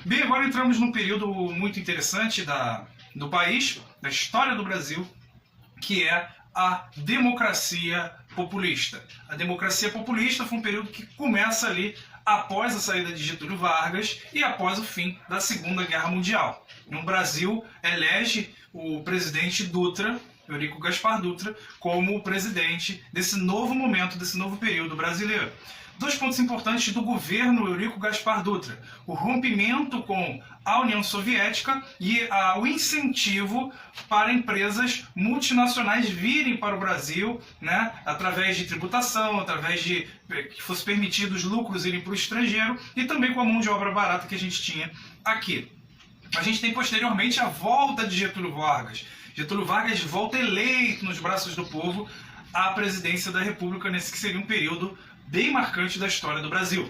Bem, agora entramos num período muito interessante do país, da história do Brasil, que é a democracia populista. A democracia populista foi um período que começa ali após a saída de Getúlio Vargas e após o fim da Segunda Guerra Mundial. O Brasil elege o presidente Dutra, Eurico Gaspar Dutra, como presidente desse novo momento, desse novo período brasileiro. Dois pontos importantes do governo Eurico Gaspar Dutra: o rompimento com a União Soviética e o incentivo para empresas multinacionais virem para o Brasil, né, através de tributação, através de que fosse permitido os lucros irem para o estrangeiro e também com a mão de obra barata que a gente tinha aqui. A gente tem posteriormente a volta de Getúlio Vargas. Getúlio Vargas volta eleito nos braços do povo à presidência da República nesse que seria um período bem marcante da história do Brasil.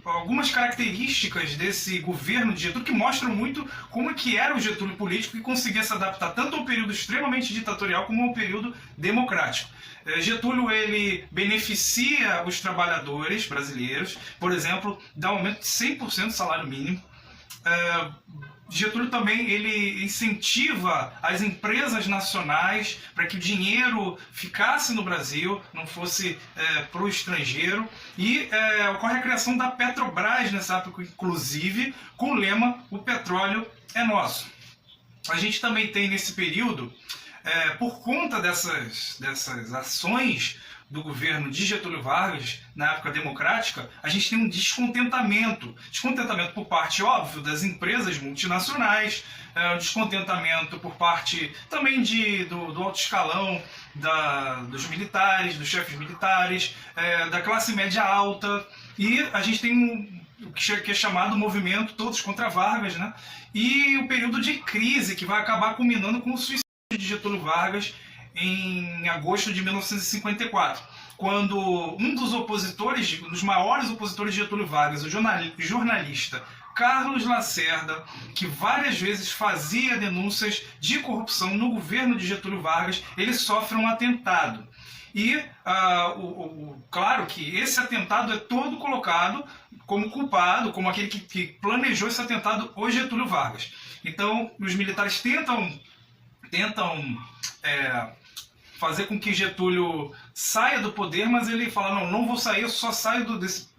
Algumas características desse governo de Getúlio que mostram muito como é que era o Getúlio político, que conseguia se adaptar tanto ao período extremamente ditatorial como ao período democrático. Getúlio ele beneficia os trabalhadores brasileiros, por exemplo, dá um aumento de 100% do salário mínimo. Getúlio também ele incentiva as empresas nacionais para que o dinheiro ficasse no Brasil, não fosse para o estrangeiro. E ocorre a criação da Petrobras nessa época, inclusive, com o lema "O petróleo é nosso". A gente também tem nesse período, por conta dessas ações do governo de Getúlio Vargas, na época democrática, a gente tem um descontentamento por parte, óbvio, das empresas multinacionais, um descontentamento por parte também do alto escalão, dos militares, dos chefes militares, da classe média alta, e a gente tem o que é chamado movimento Todos contra Vargas, né? E o período de crise que vai acabar culminando com o suicídio de Getúlio Vargas em agosto de 1954, quando um dos maiores opositores de Getúlio Vargas, o jornalista Carlos Lacerda, que várias vezes fazia denúncias de corrupção no governo de Getúlio Vargas, ele sofre um atentado. E, claro que esse atentado é todo colocado como culpado, como aquele que planejou esse atentado, o Getúlio Vargas. Então, os militares tentam fazer com que Getúlio saia do poder, mas ele fala: não vou sair, eu só saio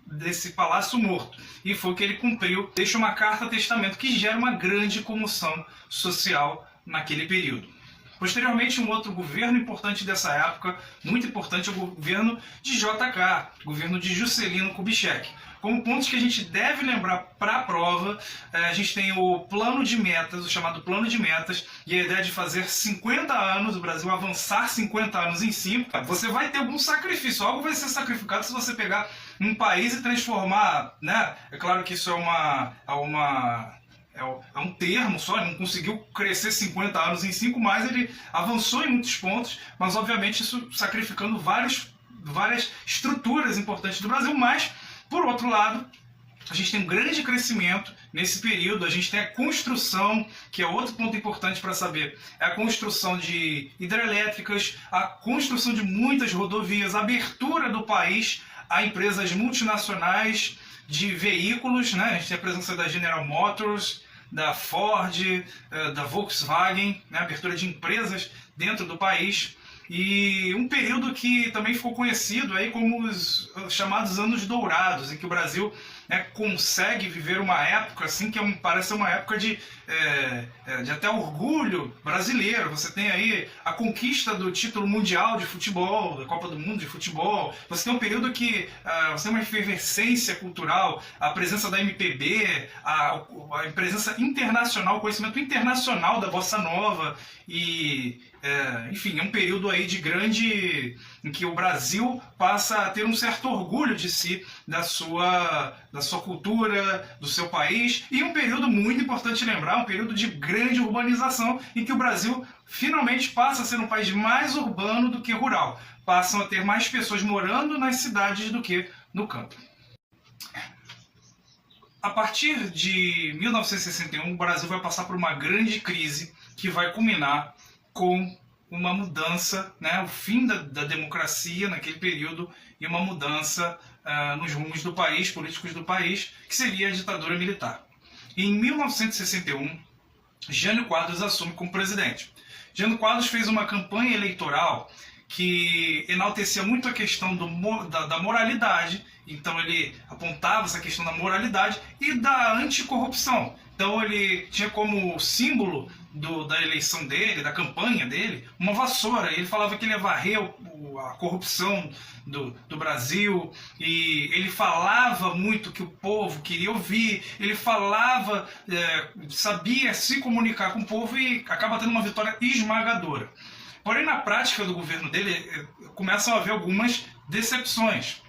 desse palácio morto. E foi o que ele cumpriu. Deixa uma carta-testamento que gera uma grande comoção social naquele período. Posteriormente, um outro governo importante dessa época, muito importante, é o governo de JK, governo de Juscelino Kubitschek. Como pontos que a gente deve lembrar para a prova, a gente tem o plano de metas, o chamado plano de metas, e a ideia de fazer 50 anos, o Brasil avançar 50 anos em 5. Você vai ter algum sacrifício, algo vai ser sacrificado se você pegar um país e transformar, né? É claro que isso é um termo só, ele não conseguiu crescer 50 anos em 5, mas ele avançou em muitos pontos, mas obviamente isso sacrificando várias estruturas importantes do Brasil. Mas, por outro lado, a gente tem um grande crescimento nesse período, a gente tem a construção, que é outro ponto importante para saber, é a construção de hidrelétricas, a construção de muitas rodovias, a abertura do país a empresas multinacionais de veículos, né? A gente tem a presença da General Motors, da Ford, da Volkswagen, né? Abertura de empresas dentro do país. E um período que também ficou conhecido aí como os chamados anos dourados, em que o Brasil, né, consegue viver uma época assim que parece uma época de até orgulho brasileiro. Você tem aí a conquista do título mundial de futebol, da Copa do Mundo de futebol. Você tem um período que você tem uma efervescência cultural, a presença da MPB, a presença internacional, o conhecimento internacional da Bossa Nova e enfim, é um período aí em que o Brasil passa a ter um certo orgulho de si, da sua cultura, do seu país, e um período muito importante lembrar, um período de grande urbanização, em que o Brasil finalmente passa a ser um país mais urbano do que rural. Passam a ter mais pessoas morando nas cidades do que no campo. A partir de 1961, o Brasil vai passar por uma grande crise que vai culminar com uma mudança, né, o fim da democracia naquele período e uma mudança nos rumos do país, políticos do país, que seria a ditadura militar. E em 1961, Jânio Quadros assume como presidente. Jânio Quadros fez uma campanha eleitoral que enaltecia muito a questão da moralidade, então ele apontava essa questão da moralidade e da anticorrupção. Então ele tinha como símbolo da eleição dele, da campanha dele, uma vassoura. Ele falava que ele ia varrer a corrupção do Brasil, e ele falava muito que o povo queria ouvir, ele falava, sabia se comunicar com o povo e acaba tendo uma vitória esmagadora. Porém, na prática do governo dele, começam a haver algumas decepções.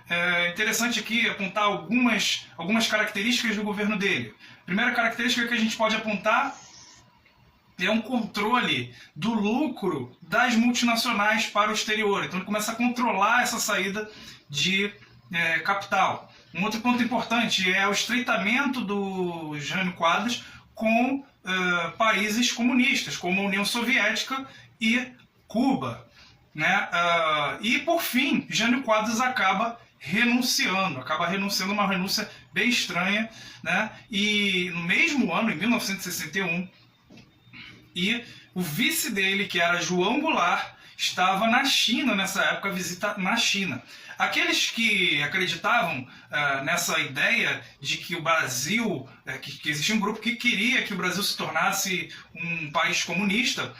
É interessante aqui apontar algumas características do governo dele. A primeira característica que a gente pode apontar é um controle do lucro das multinacionais para o exterior. Então ele começa a controlar essa saída de capital. Um outro ponto importante é o estreitamento do Jânio Quadros com países comunistas, como a União Soviética e Cuba, né? E por fim, Jânio Quadros acaba renunciando uma renúncia bem estranha, né? E no mesmo ano, em 1961, e o vice dele, que era João Goulart, estava na China nessa época, visita na China. Aqueles que acreditavam nessa ideia de que o Brasil, que existia um grupo que queria que o Brasil se tornasse um país comunista,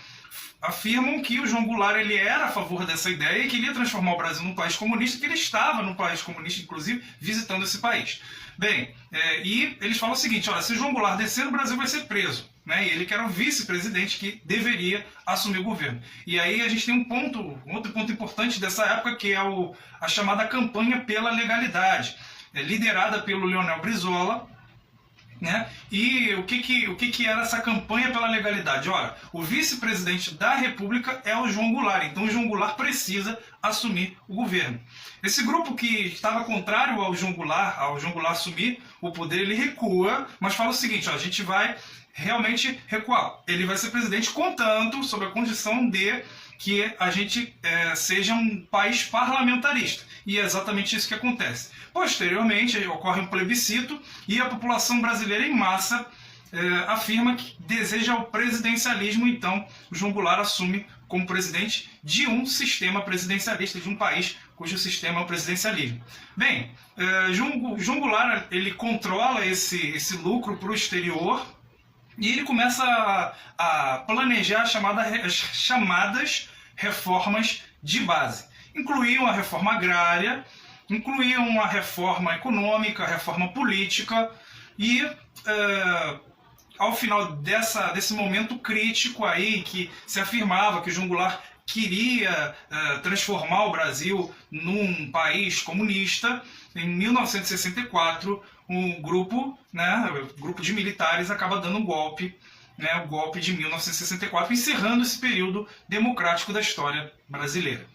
afirmam que o João Goulart ele era a favor dessa ideia e queria transformar o Brasil num país comunista, que ele estava num país comunista, inclusive, visitando esse país. Bem, e eles falam o seguinte: olha, se o João Goulart descer, o Brasil vai ser preso. Né? E ele que era o vice-presidente que deveria assumir o governo. E aí a gente tem um outro ponto importante dessa época, que é a chamada campanha pela legalidade, liderada pelo Leonel Brizola. Né? E o que era essa campanha pela legalidade? Ora, o vice-presidente da República é o João Goulart, então o João Goulart precisa assumir o governo. Esse grupo que estava contrário ao João Goulart assumir o poder, ele recua, mas fala o seguinte: ó, a gente vai realmente recuar. Ele vai ser presidente, contanto, sob a condição de que a gente seja um país parlamentarista. E é exatamente isso que acontece. Posteriormente, ocorre um plebiscito e a população brasileira em massa afirma que deseja o presidencialismo. Então, o João Goulart assume como presidente de um sistema presidencialista, de um país cujo sistema é o presidencialismo. Bem, João Goulart ele controla esse lucro para o exterior, e ele começa a planejar as chamadas reformas de base. Incluíam a reforma agrária, incluíam a reforma econômica, a reforma política, e ao final desse momento crítico aí, que se afirmava que o João Goulart queria transformar o Brasil num país comunista, em 1964, um grupo de militares acaba dando um golpe, o golpe de 1964, encerrando esse período democrático da história brasileira.